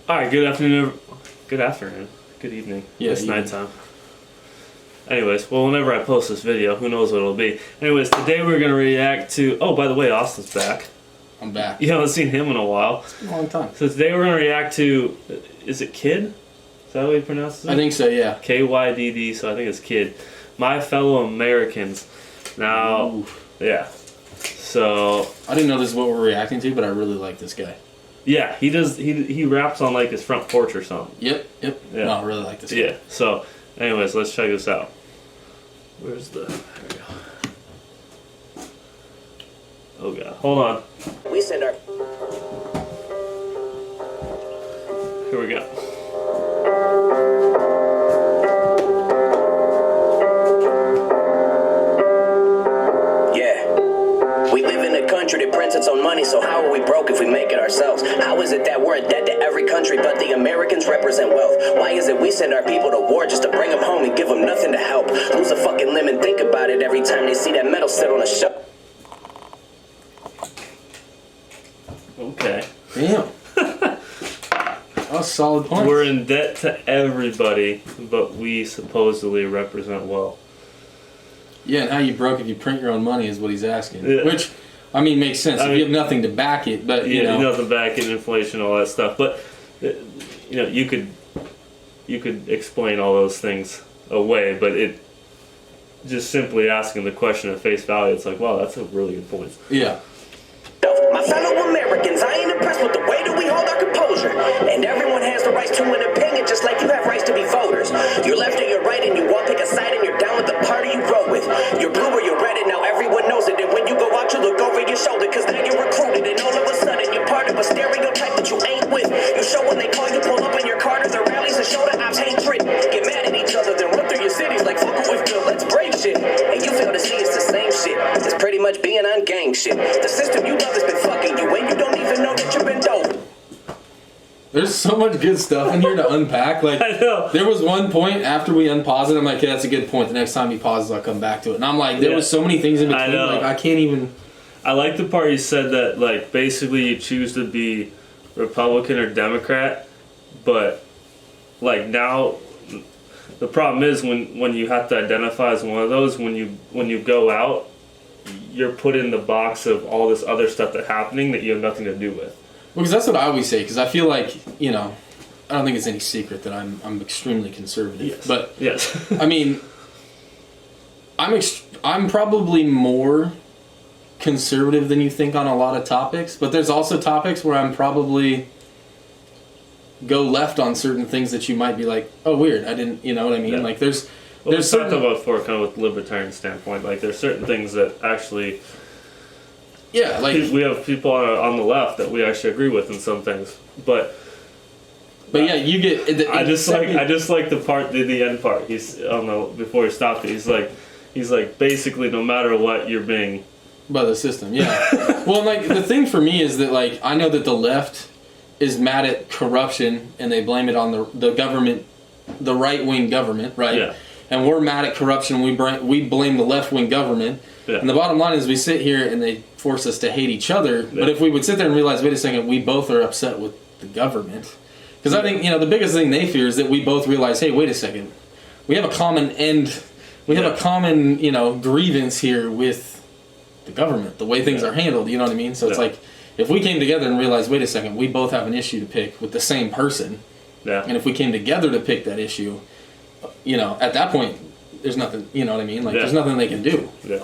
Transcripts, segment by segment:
All right, good afternoon. Good afternoon. Good evening. Yeah, it's evening. nighttime. Anyways, well, whenever I post this video, who knows what it'll be. Anyways, today we're going to react to... Oh, by the way, Austin's back. I'm back. You haven't seen him in a while. It's been a long time. So today we're going to react to... Is it KYDD? Is that what he pronounces it? I think so, yeah. KYDD, so I think it's KYDD. My Fellow Americans. Now, Ooh. yeah. So... I didn't know this is what we're reacting to, but I really like this guy. Yeah, he does. He raps on like his front porch or something. Yep. Yeah. No, I really like this guy. Yeah. So, anyways, let's check this out. Where's the? There we go. Oh god, hold on. We send our. Here we go. We live in a country that prints its own money, so how are we broke if we make it ourselves? How is it that we're in debt to every country but the Americans represent wealth? Why is it we send our people to war just to bring them home and give them nothing to help? Lose a fucking limb and think about it every time they see that metal sit on a shelf. Okay. Damn. That's a solid point. We're in debt to everybody, but we supposedly represent wealth. Yeah, and how you broke if you print your own money is what he's asking. Yeah. Which, I mean, makes sense. I if mean, you have nothing to back it, but you know. nothing back in inflation, all that stuff. But you know, you could explain all those things away, but it just simply asking the question at face value, it's like, wow, that's a really good point. Yeah. My fellow Americans, I ain't impressed with the way that we hold our composure. And everyone has the right to an opinion, just like you have rights to be voters. You're left or you're right, and you won't pick a side, and you're down with the party you roll with. You're blue or you're red, and now everyone knows it. And when you go out, you look over your shoulder, cause now you're recruited, and all of a sudden you're part of a stereotype that you ain't with. You show when they call you, pull up in your car to the rallies and show the ops hatred. Get mad at each other, then run through your cities like fuck it, we feel, let's break shit. And you fail to see it's the same shit. It's pretty much being on gang shit. The system you love has been fucking you, and you don't even know that you've been dope. There's so much good stuff in here to unpack. Like, I know. There was one point after we unpause it, I'm like, okay, that's a good point. The next time he pauses, I'll come back to it. And I'm like, there was so many things in between. I know. Like, I can't even. I like the part you said that, like, basically you choose to be Republican or Democrat, but, like, now the problem is when you have to identify as one of those, when you go out, you're put in the box of all this other stuff that's happening that you have nothing to do with. Because that's what I always say, because I feel like, you know, I don't think it's any secret that I'm extremely conservative. Yes. But, yes. I mean, I'm probably more conservative than you think on a lot of topics, but there's also topics where I'm probably go left on certain things that you might be like, oh, weird, I didn't, you know what I mean? Yeah. Like, there's Well, there's we talked certain... about before, kind of with libertarian standpoint, like there's certain things that actually... Yeah, like... We have people on the left that we actually agree with in some things, but yeah, you get... I just like the part, the end part. He's on the before he stopped it. He's like basically no matter what you're being by the system. Yeah. Well, like the thing for me is that like I know that the left is mad at corruption and they blame it on the government, the right wing government, right? Yeah. And we're mad at corruption. We blame the left wing government. Yeah. And the bottom line is we sit here and they force us to hate each other. Yeah. But if we would sit there and realize, wait a second, we both are upset with the government. Because I think, you know, the biggest thing they fear is that we both realize, hey, wait a second, we have a common end, we have a common, you know, grievance here with the government, the way things are handled, you know what I mean? So it's like, if we came together and realized, wait a second, we both have an issue to pick with the same person, and if we came together to pick that issue, you know, at that point, there's nothing, you know what I mean? Like, there's nothing they can do. Yeah.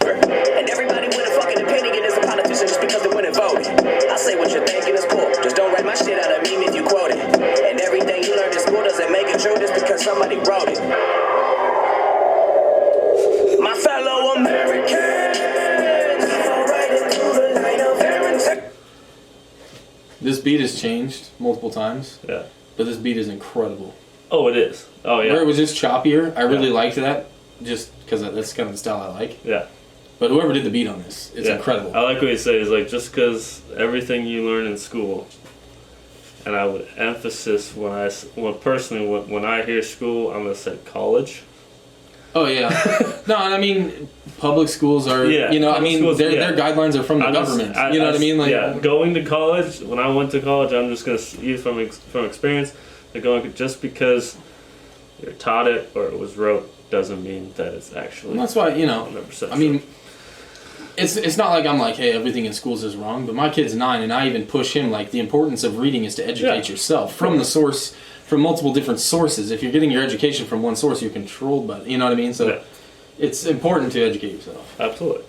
And everybody with a fucking opinion is a politician just because they went and voted. I say what you're thinking is cool. Just don't write my shit out of meme if you quote it. And everything you learned in school doesn't make it true just because somebody wrote it. My fellow Americans, fall right into the line of error. This beat has changed multiple times. Yeah. But this beat is incredible. Oh, it is. Oh, yeah. Where it was just choppier, I really liked that, just because that's kind of the style I like. Yeah. But whoever did the beat on this, it's incredible. I like what he says, like, just because everything you learn in school, and I would emphasis when I hear school, I'm going to say college. Oh yeah. No, and I mean, public schools are. Yeah, You know, I public mean, schools, their guidelines are from the government. You know what I mean? Like, yeah, going to college. When I went to college, I'm just gonna use from experience. They're going just because you're taught it or it was wrote doesn't mean that it's actually. And that's why, you know. 100% I mean, it's not like I'm like, hey, everything in schools is wrong. But my kid's 9, and I even push him like the importance of reading is to educate yourself from the source, from multiple different sources. If you're getting your education from one source, you're controlled by it. You know what I mean? So it's important to educate yourself. Absolutely.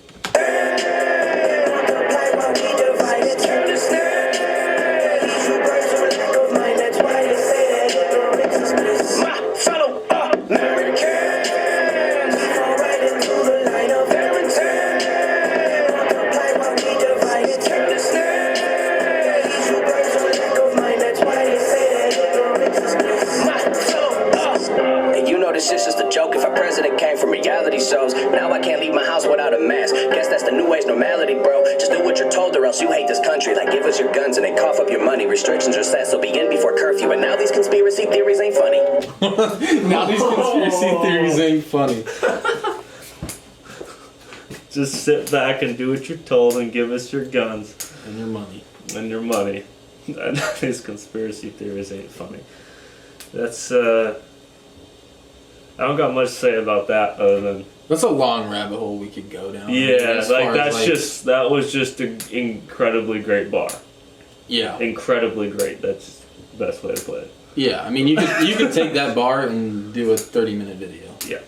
This shit's just a joke. If a president came from reality shows, now I can't leave my house without a mask. Guess that's the new age normality, bro. Just do what you're told or else you hate this country. Like, give us your guns and they cough up your money. Restrictions are set, so be in before curfew. And now these conspiracy theories ain't funny. Now these conspiracy theories ain't funny. Just sit back and do what you're told and give us your guns. And your money. And your money. These conspiracy theories ain't funny. That's, I don't got much to say about that other than that's a long rabbit hole we could go down. Yeah, like that was just an incredibly great bar. Yeah, incredibly great. That's the best way to put it. Yeah, I mean you could take that bar and do a 30-minute video. Yeah.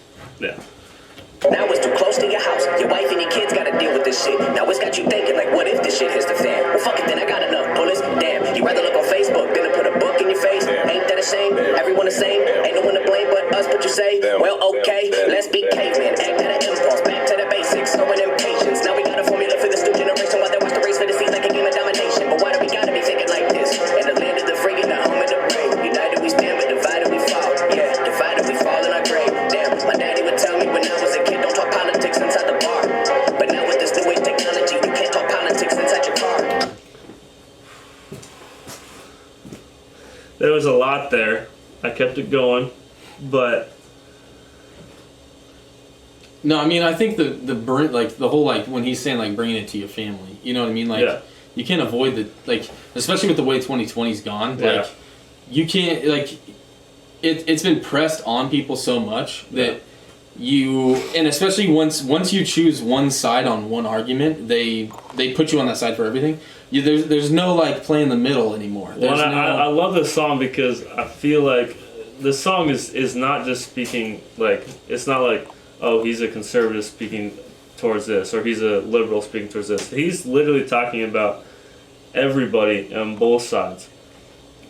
Now it's too close to your house. Your wife and your kids gotta deal with this shit. Now it's got you thinking like, what if this shit hits the fan? Well, fuck it, then I got enough bullets. Damn, you rather look on Facebook than to put a book in your face? Ain't that a shame? Everyone the same. Ain't no one to blame but us. But you say, well, okay, let's be cavemen. Act out of impulse, back to the basics. Showing impatience. Now we got a formula for this new generation while they watch the race for the seas like a game of domination. But why do we gotta be thinking like this? In the land of the free and the home of the brave. United we stand, but divided we fall. Yeah, divided we fall in our grave. Damn, my daddy would tell me when I was a kid, don't talk politics inside the bar. But now with this new age technology, you can't talk politics inside your car. There was a lot there. I kept it going, but no, I mean I think the whole like when he's saying like bringing it to your family, you know what I mean? Like you can't avoid the like, especially with the way 2020's gone. Like you can't like it's been pressed on people so much that you, and especially once you choose one side on one argument, they put you on that side for everything. There's no like play in the middle anymore. Well, I love this song because I feel like this song is not just speaking like, it's not like, oh, he's a conservative speaking towards this or he's a liberal speaking towards this. He's literally talking about everybody on both sides.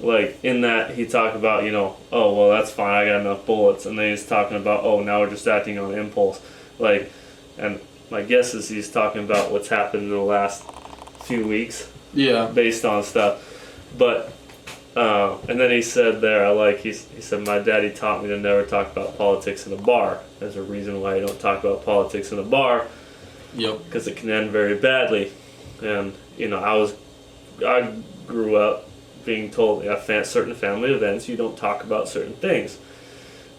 Like in that he talked about, you know, oh well that's fine, I got enough bullets, and then he's talking about, oh now we're just acting on impulse, like, and my guess is he's talking about what's happened in the last few weeks, based on stuff, but and then he said there, he said my daddy taught me to never talk about politics in a bar. There's a reason why you don't talk about politics in a bar, because it can end very badly, and you know I grew up being told at certain family events you don't talk about certain things.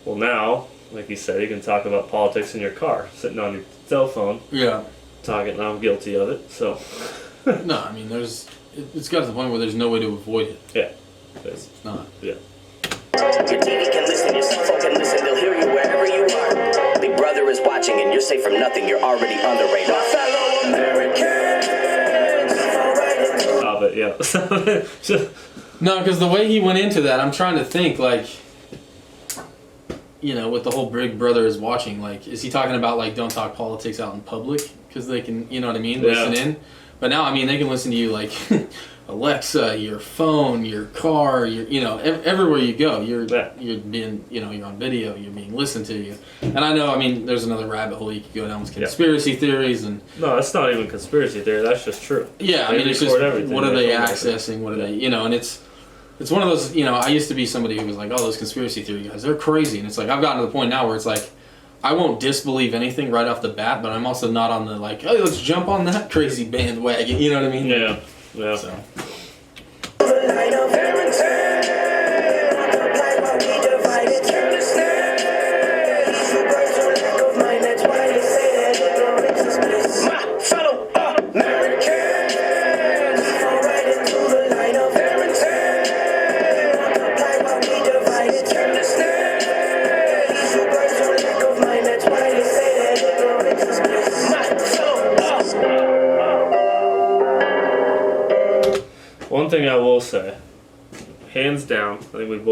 Well now, like you said, you can talk about politics in your car, sitting on your cell phone. Talking, and I'm guilty of it, so. No, I mean it's got to the point where there's no way to avoid it. Yeah. It's not. Yeah. Your TV can listen, your cell phone can listen, they'll hear you wherever you are. Big Brother is watching and you're safe from nothing, you're already on the radar. Fellow Americans, Stop it, yeah. No, because the way he went into that, I'm trying to think, like, you know, with the whole Big Brother is watching, like, is he talking about, like, don't talk politics out in public? Because they can, you know what I mean, listen in. But now, I mean, they can listen to you, like, Alexa, your phone, your car, you know, everywhere you go, you're being, you know, you're on video, you're being listened to you. And I know, I mean, there's another rabbit hole you could go down with conspiracy theories and. No, that's not even conspiracy theory. That's just true. Yeah, I mean, it's just what are they accessing? What are they, you know? And it's one of those, you know. I used to be somebody who was like, oh, those conspiracy theory guys, they're crazy. And it's like I've gotten to the point now where it's like, I won't disbelieve anything right off the bat, but I'm also not on the like, hey, let's jump on that crazy bandwagon. You know what I mean? Yeah. Yeah. So. one thing I will say, hands down, I think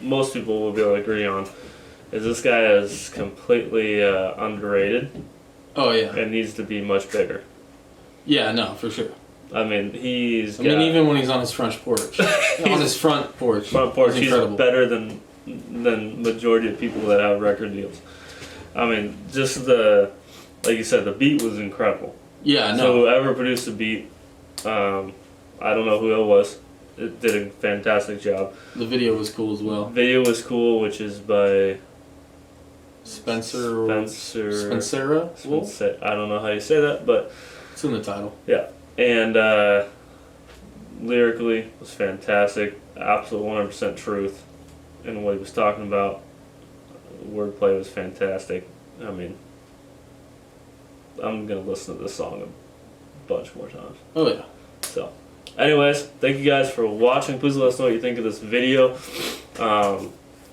most people will be able to agree on, is this guy is completely underrated Oh yeah. and needs to be much bigger. Yeah, no, for sure. I mean, even when he's on his front porch, he's incredible. better than majority of people that have record deals. I mean, just like you said, the beat was incredible. Yeah, no. So whoever produced the beat, I don't know who it was. It did a fantastic job. The video was cool as well. Video was cool, which is by Spencera. Wolf? I don't know how you say that, but It's in the title. yeah. And lyrically was fantastic. Absolute 100% truth in what he was talking about. Wordplay was fantastic. I mean, I'm gonna listen to this song a bunch more times. Oh yeah. So, anyways, thank you guys for watching. Please let us know what you think of this video,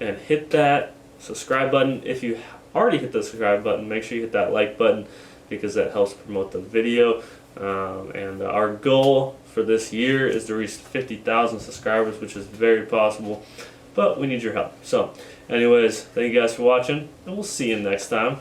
and hit that subscribe button. If you already hit the subscribe button, make sure you hit that like button because that helps promote the video. And our goal for this year is to reach 50,000 subscribers, which is very possible, but we need your help. So, anyways, thank you guys for watching, and we'll see you next time.